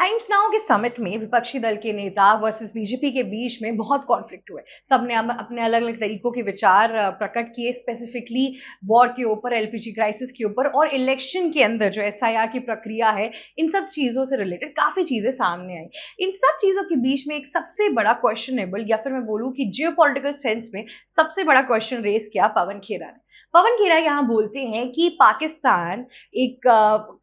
Times now के summit में विपक्षी दल के नेता वर्सेस बीजेपी के बीच में बहुत कॉन्फ्लिक्ट हुए। सबने अपने अलग अलग तरीकों के विचार प्रकट किए, स्पेसिफिकली वॉर के ऊपर, एलपीजी क्राइसिस के ऊपर और इलेक्शन के अंदर जो एसआईआर की प्रक्रिया है, इन सब चीजों से रिलेटेड काफी चीजें सामने आई। इन सब चीजों के बीच में एक सबसे बड़ा क्वेश्चनेबल, या फिर मैं बोलूं कि जियोपॉलिटिकल सेंस में सबसे बड़ा क्वेश्चन रेज किया पवन खेरा ने। पवन खेरा यहाँ बोलते हैं कि पाकिस्तान एक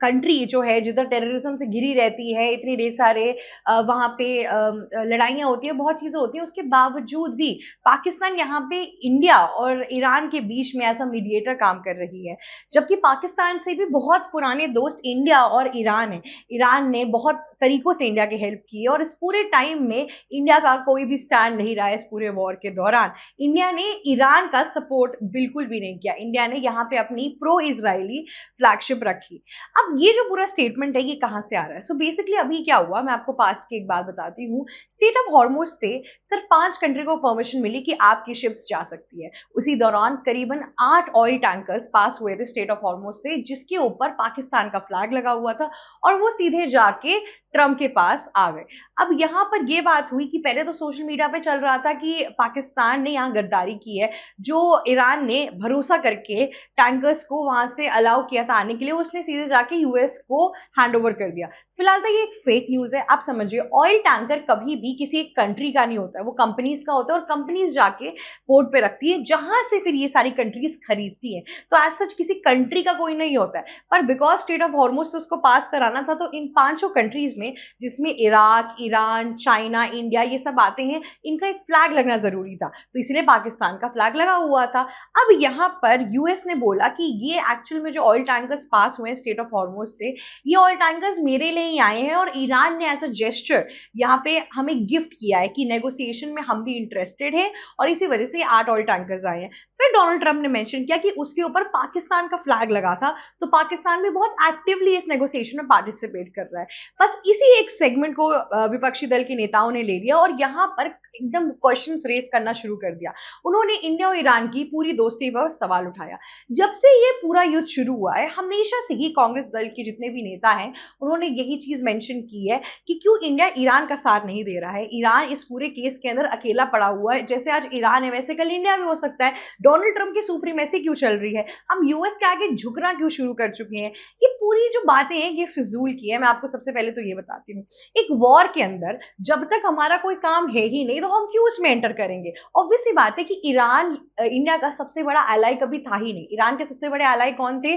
कंट्री जो है जिधर टेररिज्म से घिरी रहती है, इतने ढेर सारे वहां पे लड़ाइयां होती है, बहुत चीजें होती है, उसके बावजूद भी पाकिस्तान यहाँ पे इंडिया और ईरान के बीच में एज अ मीडिएटर काम कर रही है। जबकि पाकिस्तान से भी बहुत पुराने दोस्त इंडिया और ईरान है। ईरान ने बहुत तरीकों से इंडिया की हेल्प की है और इस पूरे टाइम में इंडिया का कोई भी स्टैंड नहीं रहा है। इस पूरे वॉर के दौरान इंडिया ने ईरान का सपोर्ट बिल्कुल भी नहीं किया। इंडिया ने यहाँ पे अपनी प्रो इजरायली फ्लैगशिप रखी। अब ये जो पूरा स्टेटमेंट है ये कहां से आ रहा है? सो बेसिकली अभी क्या हुआ, मैं आपको पास्ट की एक बात बताती हूँ। स्टेट ऑफ हॉर्मुज से सिर्फ 5 कंट्री को परमिशन मिली कि आपकी शिप्स जा सकती है। उसी दौरान करीबन 8 ऑयल टैंकर्स पास हुए थे स्टेट ऑफ हॉर्मुज से, जिसके ऊपर पाकिस्तान का फ्लैग लगा हुआ था और वो सीधे जाके ट्रम्प के पास आ गए। अब यहाँ पर यह बात हुई कि पहले तो सोशल मीडिया पे चल रहा था कि पाकिस्तान ने यहाँ गद्दारी की है, जो ईरान ने भरोसा करके टैंकर्स को वहां से अलाउ किया था आने के लिए, उसने सीधे जाके यूएस को हैंड ओवर कर दिया। फिलहाल तो ये एक फेक न्यूज है। आप समझिए, ऑयल टैंकर कभी भी किसी एक कंट्री का नहीं होता है, वो कंपनीज का होता है और कंपनीज जाके पोर्ट पे रखती है, जहां से फिर ये सारी कंट्रीज खरीदती है। तो एज सच किसी कंट्री का कोई नहीं होता है। पर बिकॉज स्टेट ऑफ हॉर्मुज से उसको पास कराना था, तो इन 5 कंट्रीज में, जिसमें इराक, ईरान, चाइना, इंडिया ये सब आते हैं, इनका एक फ्लैग लगना जरूरी था, तो इसलिए पाकिस्तान का फ्लैग लगा हुआ था। अब यहाँ पर यूएस ने बोला कि ये एक्चुअल में जो ऑयल टैंकर्स पास हुए हैं स्टेट ऑफ हॉर्मुज से, ये ऑयल टैंकर्स मेरे लिए ही आए हैं और ईरान ने एज अ जेस्चर यहाँ पे हमें गिफ्ट किया है कि नेगोशिएशन में हम भी इंटरेस्टेड हैं, और इसी वजह से 8 ऑयल टैंकर्स आए हैं। फिर डोनाल्ड ट्रंप ने मेंशन किया कि उसके ऊपर पाकिस्तान का फ्लैग लगा था, तो पाकिस्तान भी बहुत एक्टिवली इस नेगोशिएशन में पार्टिसिपेट कर रहा है। बस इसी एक सेगमेंट को विपक्षी दल के नेताओं ने ले लिया और यहाँ पर एकदम क्वेश्चंस रेज करना शुरू कर दिया। उन्होंने इंडिया और ईरान की पूरी दोस्ती पर सवाल उठाया। जब से ये पूरा युद्ध शुरू हुआ है, हमेशा से ही कांग्रेस दल के जितने भी नेता हैं, उन्होंने यही चीज मेंशन की है कि क्यों इंडिया ईरान का साथ नहीं दे रहा है। ईरान इस पूरे केस के अंदर अकेला पड़ा हुआ है। जैसे आज ईरान है, वैसे कल इंडिया भी हो सकता है। डोनाल्ड ट्रंप की सुप्रीमेसी क्यों चल रही है? हम यूएस के आगे झुकना क्यों शुरू कर चुके हैं? ये पूरी जो बातें हैं ये फिजूल की है। मैं आपको सबसे पहले तो ये बताती हूँ, एक वॉर के अंदर जब तक हमारा कोई काम है ही नहीं, तो हम क्यों उसमें एंटर करेंगे? ऑब्वियस सी बात है कि ईरान इंडिया का सबसे बड़ा एलाई कभी था ही नहीं। ईरान के सबसे बड़े एलाई कौन थे?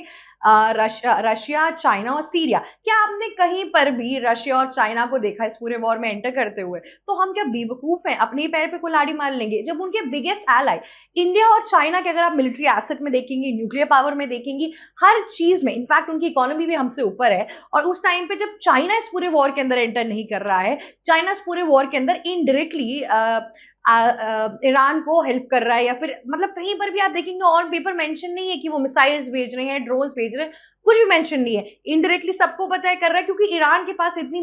रशिया, चाइना और सीरिया। क्या आपने कहीं पर भी रशिया और चाइना को देखा इस पूरे वॉर में एंटर करते हुए? तो हम क्या बेवकूफ हैं? अपने ही पैर पे कुल्हाड़ी मार लेंगे जब उनके बिगेस्ट एलाई इंडिया और चाइना के, अगर आप मिलिट्री एसेट में देखेंगे, न्यूक्लियर पावर में देखेंगी, हर चीज में, इनफैक्ट उनकी इकोनॉमी भी हमसे ऊपर है। और उस टाइम पे जब चाइना इस पूरे वॉर के अंदर एंटर नहीं कर रहा है, चाइना इस पूरे वॉर के अंदर इनडायरेक्टली ईरान को हेल्प कर रहा है, या फिर मतलब कहीं पर भी आप देखेंगे ऑन पेपर मेंशन नहीं है कि वो मिसाइल्स भेज रहे हैं, ड्रोन्स भेज रहे हैं, कुछ भी मेंशन नहीं है। इनडायरेक्टली सबको पता है कर रहा है, क्योंकि ईरान के पास इतनी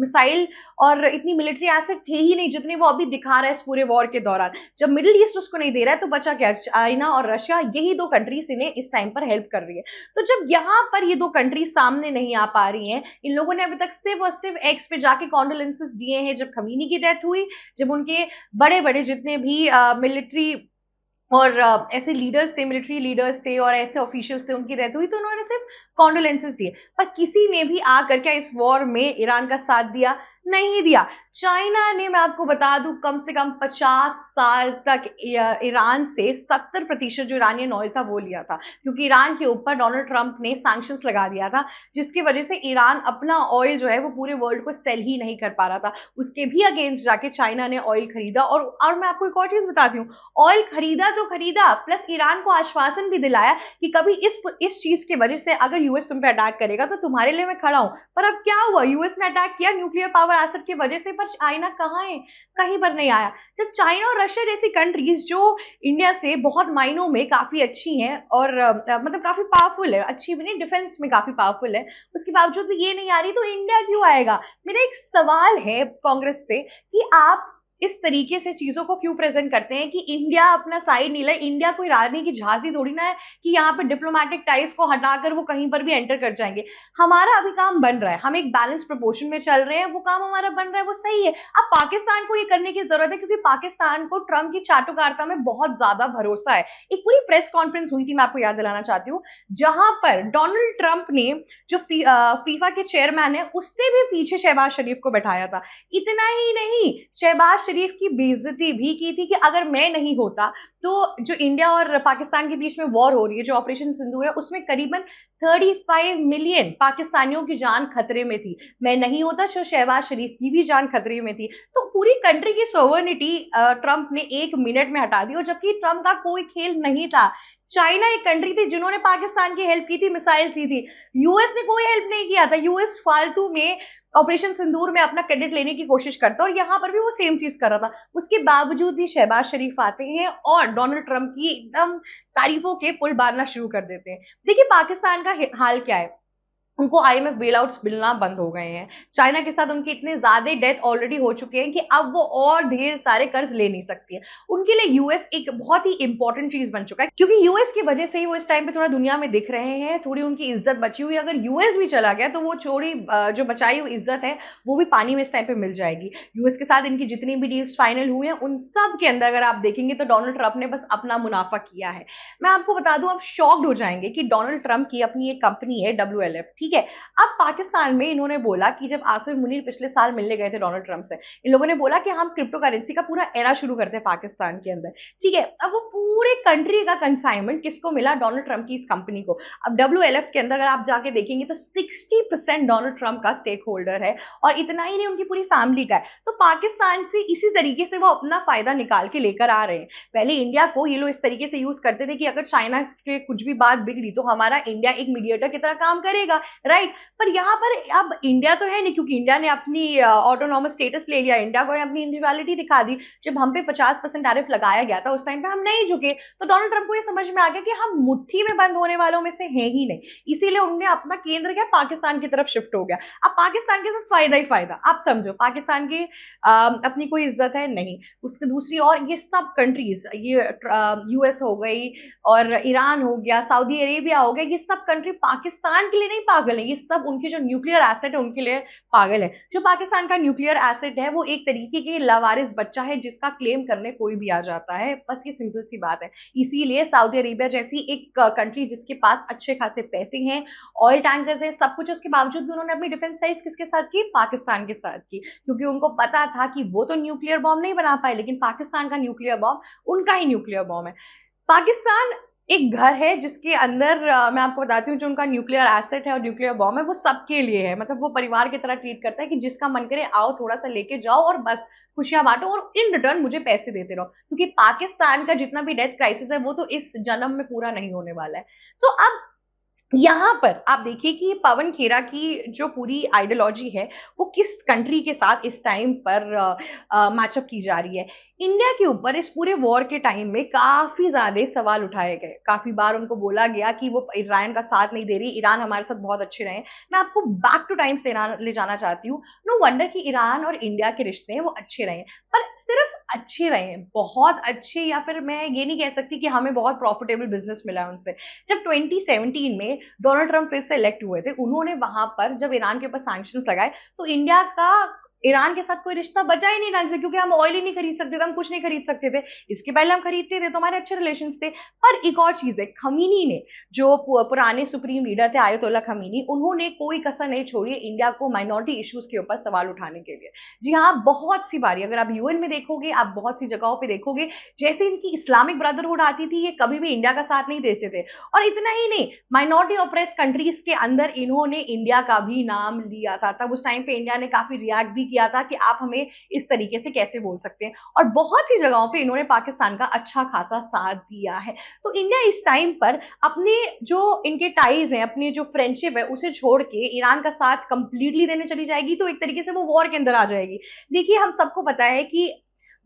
मिसाइल और इतनी मिलिट्री एसेट थे ही नहीं जितने वो अभी दिखा रहा है इस पूरे वॉर के दौरान। जब मिडिल ईस्ट उसको नहीं दे रहा है, तो बचा क्या? चाइना और रशिया, यही 2 कंट्रीज इन्हें इस टाइम पर हेल्प कर रही है। तो जब यहाँ पर ये 2 कंट्रीज सामने नहीं आ पा रही हैं, इन लोगों ने अभी तक सिर्फ और सिर्फ एक्स पे जाके कॉन्डोलेंसेस दिए हैं। जब खमीनी की डेथ हुई, जब उनके बड़े बड़े जितने भी मिलिट्री और ऐसे लीडर्स थे, मिलिट्री लीडर्स थे और ऐसे ऑफिशियल्स थे, उनकी डेथ हुई, तो उन्होंने सिर्फ कॉन्डोलेंसेस दिए। पर किसी ने भी आकर क्या इस वॉर में ईरान का साथ दिया? नहीं दिया। चाइना ने, मैं आपको बता दूं, कम से कम 50 साल तक ईरान से 70% जो ईरानियन ऑयल था वो लिया था, क्योंकि ईरान के ऊपर डोनाल्ड ट्रंप ने सैंक्शंस लगा दिया था, जिसकी वजह से ईरान अपना ऑयल जो है वो पूरे वर्ल्ड को सेल ही नहीं कर पा रहा था। उसके भी अगेंस्ट जाके चाइना ने ऑयल खरीदा। और मैं आपको एक और चीज बताती हूँ, ऑयल खरीदा तो खरीदा, प्लस ईरान को आश्वासन भी दिलाया कि कभी इस चीज की वजह से अगर यूएस तुम पे अटैक करेगा तो तुम्हारे लिए मैं खड़ा हूं। पर अब क्या हुआ? यूएस ने अटैक किया न्यूक्लियर पावर एसेट की वजह से, पर चाइना कहाँ है? कहीं पर नहीं आया। जब चाइना और रशिया जैसी कंट्रीज जो इंडिया से बहुत मायनों में काफी अच्छी हैं और मतलब काफी पावरफुल है, अच्छी भी नहीं, डिफेंस में काफी पावरफुल है, उसके बावजूद भी ये नहीं आ रही, तो इंडिया क्यों आएगा? मेरा एक सवाल है कांग्रेस से कि आप इस तरीके से चीजों को क्यों प्रेजेंट करते हैं कि इंडिया अपना साइड नहीं ले। इंडिया कोई रानी की झांसी थोड़ी ना है कि यहाँ पे डिप्लोमेटिक टाइज को हटाकर वो कहीं पर भी एंटर कर जाएंगे। हमारा अभी काम बन रहा है, हम एक बैलेंस प्रोपोर्शन में चल रहे हैं, वो काम हमारा बन रहा है, वो सही है। अब पाकिस्तान को ये करने की जरूरत है क्योंकि पाकिस्तान को ट्रंप की चाटुकारिता में बहुत ज्यादा भरोसा है। एक पूरी प्रेस कॉन्फ्रेंस हुई थी, मैं आपको याद दिलाना चाहती हूँ, जहां पर डोनाल्ड ट्रंप ने जो फीफा के चेयरमैन है उससे भी पीछे शहबाज शरीफ को बैठाया था। इतना ही नहीं, शहबाज शरीफ की बेइज्जती भी की थी कि अगर मैं नहीं होता तो जो इंडिया और पाकिस्तान के बीच में वॉर हो रही है, जो ऑपरेशन सिंदूर है, उसमें करीबन 35 मिलियन पाकिस्तानियों की जान खतरे में थी। मैं नहीं होता तो शहबाज शरीफ की भी जान खतरे में थी। तो पूरी कंट्री की सोवर्निटी ट्रंप ने 1 मिनट में हटा दी, और जबकि ट्रंप का कोई खेल नहीं था। चाइना एक कंट्री थी जिन्होंने पाकिस्तान की हेल्प की थी, मिसाइल दी थी। यूएस ने कोई हेल्प नहीं किया था। यूएस फालतू में ऑपरेशन सिंदूर में अपना क्रेडिट लेने की कोशिश करता, और यहां पर भी वो सेम चीज कर रहा था। उसके बावजूद भी शहबाज शरीफ आते हैं और डोनाल्ड ट्रंप की एकदम तारीफों के पुल बांधना शुरू कर देते हैं। देखिए पाकिस्तान का हाल क्या है, उनको आईएमएफ बेलआउट्स मिलना बंद हो गए हैं। चाइना के साथ उनके इतने ज्यादा डेट ऑलरेडी हो चुके हैं कि अब वो और ढेर सारे कर्ज ले नहीं सकती है। उनके लिए यूएस एक बहुत ही इंपॉर्टेंट चीज बन चुका है, क्योंकि यूएस की वजह से ही वो इस टाइम पे थोड़ा दुनिया में दिख रहे हैं, थोड़ी उनकी इज्जत बची हुई। अगर यूएस भी चला गया तो वो थोड़ी जो बचाई हुई इज्जत है वो भी पानी में इस टाइम पे मिल जाएगी। यूएस के साथ इनकी जितनी भी डील्स फाइनल हुए हैं उन सब के अंदर अगर आप देखेंगे तो डोनाल्ड ट्रंप ने बस अपना मुनाफा किया है। मैं आपको बता दूं, आप शॉक्ड हो जाएंगे कि डोनाल्ड ट्रंप की अपनी एक कंपनी है WLF, ठीक है। अब पाकिस्तान में इन्होंने बोला कि जब आसिफ मुनीर पिछले साल मिलने गए थे डोनाल्ड ट्रंप से, इन लोगों ने बोला कि हम क्रिप्टो करेंसी का पूरा एरा शुरू करते हैं पाकिस्तान के अंदर, ठीक है। अब वो पूरे कंट्री का कंसाइनमेंट किसको मिला? डोनाल्ड ट्रंप की इस कंपनी को। अब WLF के अंदर अगर आप जाके देखेंगे तो 60% डोनाल्ड ट्रंप का स्टेक होल्डर है, और इतना ही नहीं, उनकी पूरी फैमिली का है। तो पाकिस्तान से इसी तरीके से वो अपना फायदा निकाल के लेकर आ रहे हैं। पहले इंडिया को ये लोग इस तरीके से यूज करते थे कि अगर चाइना के कुछ भी बात बिगड़ी तो हमारा इंडिया एक मीडिएटर की तरह काम करेगा, राइट। पर यहाँ पर अब इंडिया तो है नहीं, क्योंकि इंडिया ने अपनी ऑटोनॉमस स्टेटस ले लिया, इंडिया को अपनी इंडिविजुअलिटी दिखा दी। जब हम पे 50% टैरिफ लगाया गया था उस टाइम पे हम नहीं झुके, तो डोनाल्ड ट्रंप को ये समझ में आ गया कि हम मुट्ठी में बंद होने वालों में से हैं ही नहीं। इसीलिए उन्होंने अपना केंद्र क्या पाकिस्तान की तरफ शिफ्ट हो गया। अब पाकिस्तान के साथ फायदा ही फायदा, आप समझो, पाकिस्तान की अपनी कोई इज्जत है नहीं। उसके दूसरी और ये सब कंट्रीज, ये यूएस हो गई और ईरान हो गया, सऊदी अरेबिया हो गया, ये सब कंट्री पाकिस्तान के लिए नहीं पागल है, ये सब उनकी जो न्यूक्लियर एसेट है उनके लिए पागल है। जो पाकिस्तान का न्यूक्लियर एसेट है वो एक तरीके के लावारिस बच्चा है जिसका क्लेम करने कोई भी आ जाता है, बस ये सिंपल सी बात है। इसीलिए सऊदी अरेबिया जैसी एक कंट्री जिसके पास अच्छे खासे पैसे हैं, ऑयल टैंकर्स है, सब कुछ, उसके बावजूद भी उन्होंने अपनी डिफेंस टाइज किसके साथ की? पाकिस्तान के साथ की, क्योंकि उनको पता था कि वो तो न्यूक्लियर बॉम्ब नहीं बना पाए, लेकिन पाकिस्तान का न्यूक्लियर बॉम्ब उनका ही न्यूक्लियर बॉम्ब है। पाकिस्तान एक घर है जिसके अंदर मैं आपको बताती हूँ, जो उनका न्यूक्लियर एसेट है और न्यूक्लियर बॉम्ब है वो सबके लिए है। मतलब वो परिवार की तरह ट्रीट करता है कि जिसका मन करे आओ, थोड़ा सा लेके जाओ और बस खुशियां बांटो, और इन रिटर्न मुझे पैसे देते रहो, क्योंकि पाकिस्तान का जितना भी डेथ क्राइसिस है वो तो इस जन्म में पूरा नहीं होने वाला है। तो अब यहाँ पर आप देखिए कि पवन खेरा की जो पूरी आइडियोलॉजी है वो किस कंट्री के साथ इस टाइम पर मैचअप की जा रही है। इंडिया के ऊपर इस पूरे वॉर के टाइम में काफी ज्यादा सवाल उठाए गए, काफी बार उनको बोला गया कि वो ईरान का साथ नहीं दे रही, ईरान हमारे साथ बहुत अच्छे रहे। मैं आपको बैक टू टाइम्स ले जाना चाहती हूँ। नो वंडर कि ईरान और इंडिया के रिश्ते हैं वो अच्छे रहे, पर सिर्फ अच्छे रहे, बहुत अच्छे, या फिर मैं ये नहीं कह सकती कि हमें बहुत प्रॉफिटेबल बिजनेस मिला है उनसे। जब 2017 में डोनाल्ड ट्रंप फिर से इलेक्ट हुए थे, उन्होंने वहां पर जब ईरान के ऊपर सैंक्शंस लगाए तो इंडिया का ईरान के साथ कोई रिश्ता बचा ही नहीं ढंग से, क्योंकि हम ऑयल ही नहीं खरीद सकते थे, हम कुछ नहीं खरीद सकते थे। इसके पहले हम खरीदते थे तो हमारे अच्छे रिलेशन थे। पर एक और चीज है, खमीनी ने, जो पुराने सुप्रीम लीडर थे आयतुल्ला खमीनी, उन्होंने कोई कसर नहीं छोड़ी है इंडिया को माइनॉरिटी इश्यूज के ऊपर सवाल उठाने के लिए। जी हाँ, बहुत सी बारी अगर आप यूएन में देखोगे, आप बहुत सी जगहों पर देखोगे, जैसे इनकी इस्लामिक ब्रदरहुड आती थी, ये कभी भी इंडिया का साथ नहीं देते थे। और इतना ही नहीं, माइनॉरिटी ऑप्रेस कंट्रीज के अंदर इन्होंने इंडिया का भी नाम लिया था। तब उस टाइम पे इंडिया ने काफी रिएक्ट भी किया था कि आप हमें इस तरीके से कैसे बोल सकते हैं, और बहुत सी जगहों पे इन्होंने पाकिस्तान का अच्छा खासा साथ दिया है। तो इंडिया इस टाइम पर अपने जो इनके टाइज हैं, अपनी जो फ्रेंडशिप है, उसे छोड़ के ईरान का साथ कंप्लीटली देने चली जाएगी तो एक तरीके से वो वॉर के अंदर आ जाएगी। देखिए हम सबको पता है कि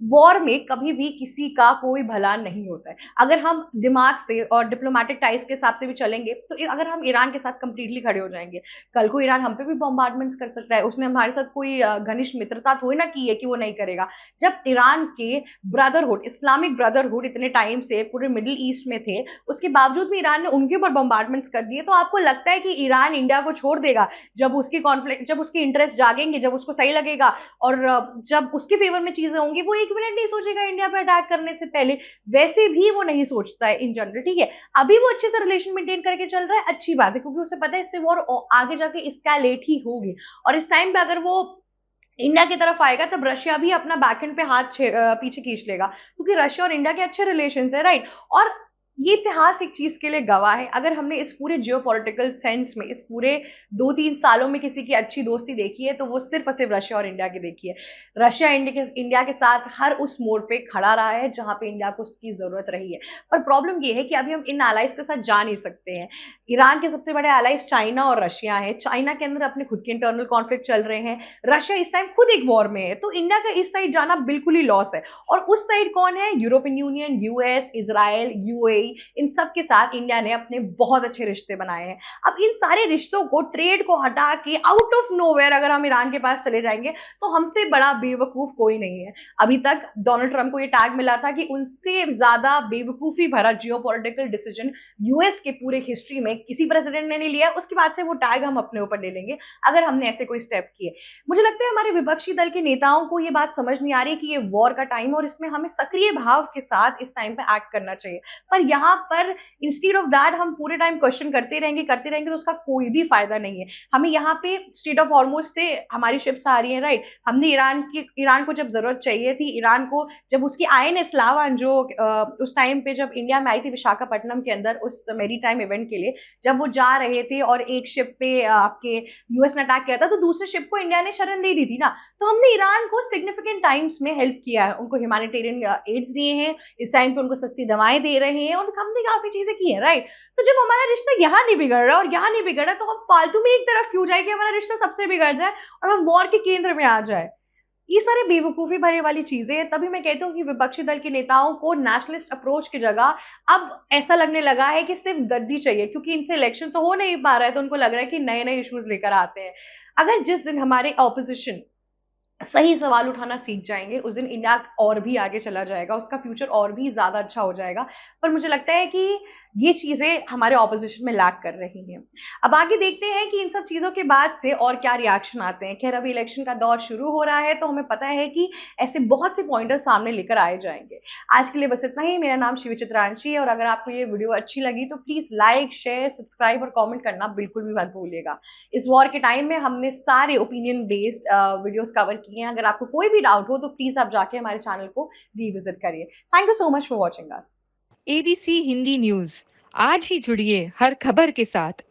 वॉर में कभी भी किसी का कोई भला नहीं होता है। अगर हम दिमाग से और डिप्लोमैटिक टाइज के हिसाब से भी चलेंगे, तो अगर हम ईरान के साथ कंप्लीटली खड़े हो जाएंगे, कल को ईरान हम पे भी बॉम्बार्डमेंट्स कर सकता है। उसने हमारे साथ कोई घनिष्ठ मित्रता थोड़ी ना की है कि वो नहीं करेगा। जब ईरान के ब्रदरहुड, इस्लामिक ब्रदरहुड इतने टाइम से पूरे मिडिल ईस्ट में थे, उसके बावजूद भी ईरान ने उनके ऊपर बॉम्बार्डमेंट्स कर दिए, तो आपको लगता है कि ईरान इंडिया को छोड़ देगा? जब उसकी कॉन्फ्लिक्ट, जब उसकी इंटरेस्ट जागेंगे, जब उसको सही लगेगा और जब उसके फेवर में चीजें होंगी, वो एक मिनट नहीं सोचेगा इंडिया पे अटैक करने से पहले। वैसे भी वो नहीं सोचता है इन जनरल, ठीक है। अभी वो अच्छे से रिलेशन मेंटेन करके चल रहा है, अच्छी बात है, क्योंकि उसे पता है इससे वॉर आगे जाके इसकैलेट ही होगी। और इस टाइम पे अगर वो इंडिया की तरफ आएगा, तब रशिया भी अपना बैकएंड पे हाथ पीछे खींच लेगा, क्योंकि रशिया और इंडिया के अच्छे रिलेशन है, राइट। और ये इतिहास एक चीज के लिए गवाह है। अगर हमने इस पूरे जियोपॉलिटिकल सेंस में इस पूरे 2-3 सालों में किसी की अच्छी दोस्ती देखी है, तो वो सिर्फ और सिर्फ रशिया और इंडिया की देखी है। रशिया इंडिया के साथ हर उस मोड़ पे खड़ा रहा है जहां पे इंडिया को उसकी जरूरत रही है। पर प्रॉब्लम ये है कि अभी हम इन एलाइज के साथ जा नहीं सकते हैं। ईरान के सबसे बड़े एलाइज चाइना और रशिया है। चाइना के अंदर अपने खुद के इंटरनल कॉन्फ्लिक्ट चल रहे हैं। रशिया इस टाइम खुद एक वॉर में है, तो इंडिया का इस साइड जाना बिल्कुल ही लॉस है। और उस साइड कौन है? European Union, US, Israel, UAE. इन सब के साथ इंडिया ने अपने बहुत अच्छे रिश्ते बनाए हैं। अब इन सारे रिश्तों को, ट्रेड को हटा के आउट ऑफ नोवेयर अगर हम ईरान के पास चले जाएंगे, तो हमसे बड़ा बेवकूफ कोई नहीं है। अभी तक डोनाल्ड ट्रंप को ये टैग मिला था कि उनसे ज्यादा बेवकूफी भरा जियोपॉलिटिकल डिसीजन यूएस के पूरे हिस्ट्री में किसी प्रेसिडेंट ने नहीं लिया। उसके बाद से वो टैग हम अपने ऊपर ले लेंगे अगर हमने ऐसे कोई स्टेप किए। मुझे लगता है हमारे विपक्षी दल के नेताओं को ये बात समझ नहीं आ रही कि ये वॉर का टाइम है और इसमें हमें सक्रिय भाव के साथ इस टाइम पे एक्ट करना चाहिए। पर यहाँ पर इंस्टीड ऑफ दैट हम पूरे टाइम क्वेश्चन करते रहेंगे तो उसका कोई भी फायदा नहीं है। हमें यहाँ पे स्ट्रेट ऑफ हॉर्मुज से हमारी शिप्स आ रही हैं, राइट। हमने ईरान को जब जरूरत चाहिए थी, ईरान को जब उसकी आईएनएस लावान जो उस टाइम पे जब इंडिया में आई थी विशाखापट्टनम के अंदर उस मेरी टाइम इवेंट के लिए, जब वो जा रहे थे और एक शिप पे आपके यूएस ने अटैक किया था, तो दूसरे शिप को इंडिया ने शरण दे दी थी ना। तो हमने ईरान को सिग्निफिकेंट टाइम्स में हेल्प किया है, उनको ह्यूमैनिटेरियन एड्स दिए हैं, इस टाइम पे उनको सस्ती दवाएं दे रहे हैं, और हमने काफी चीजें की है, राइट। तो जब हमारा रिश्ता यहाँ नहीं बिगड़ रहा और यहाँ नहीं बिगड़ रहा, तो हम फालतू में एक तरफ क्यों जाए कि हमारा रिश्ता सबसे बिगड़ जाए और हम वॉर के केंद्र में आ जाए। ये सारे बेवकूफी भरे वाली चीजें हैं। तभी मैं कहती हूँ कि विपक्षी दल के नेताओं को नेशनलिस्ट अप्रोच की जगह अब ऐसा लगने लगा है कि सिर्फ गद्दी चाहिए, क्योंकि इनसे इलेक्शन तो हो नहीं पा रहा है, तो उनको लग रहा है कि नए नए इश्यूज लेकर आते हैं। अगर जिस दिन हमारे ऑपोजिशन सही सवाल उठाना सीख जाएंगे, उस दिन इंडिया और भी आगे चला जाएगा, उसका फ्यूचर और भी ज्यादा अच्छा हो जाएगा। पर मुझे लगता है कि ये चीजें हमारे ऑपोजिशन में लैक कर रही हैं। अब आगे देखते हैं कि इन सब चीजों के बाद से और क्या रिएक्शन आते हैं। खैर, अभी इलेक्शन का दौर शुरू हो रहा है, तो हमें पता है कि ऐसे बहुत से पॉइंटर्स सामने लेकर आए जाएंगे। आज के लिए बस इतना ही। मेरा नाम शिव चित्रांशी है, और अगर आपको ये वीडियो अच्छी लगी तो प्लीज लाइक, शेयर, सब्सक्राइब और कॉमेंट करना बिल्कुल भी मत भूलिएगा। इस वॉर के टाइम में हमने सारे ओपिनियन बेस्ड वीडियोस कवर किए हैं। अगर आपको कोई भी डाउट हो तो प्लीज आप जाके हमारे चैनल को रिविजिट करिए। Thank you so much for watching us. ABC Hindi news, आज ही जुड़िए हर खबर के साथ।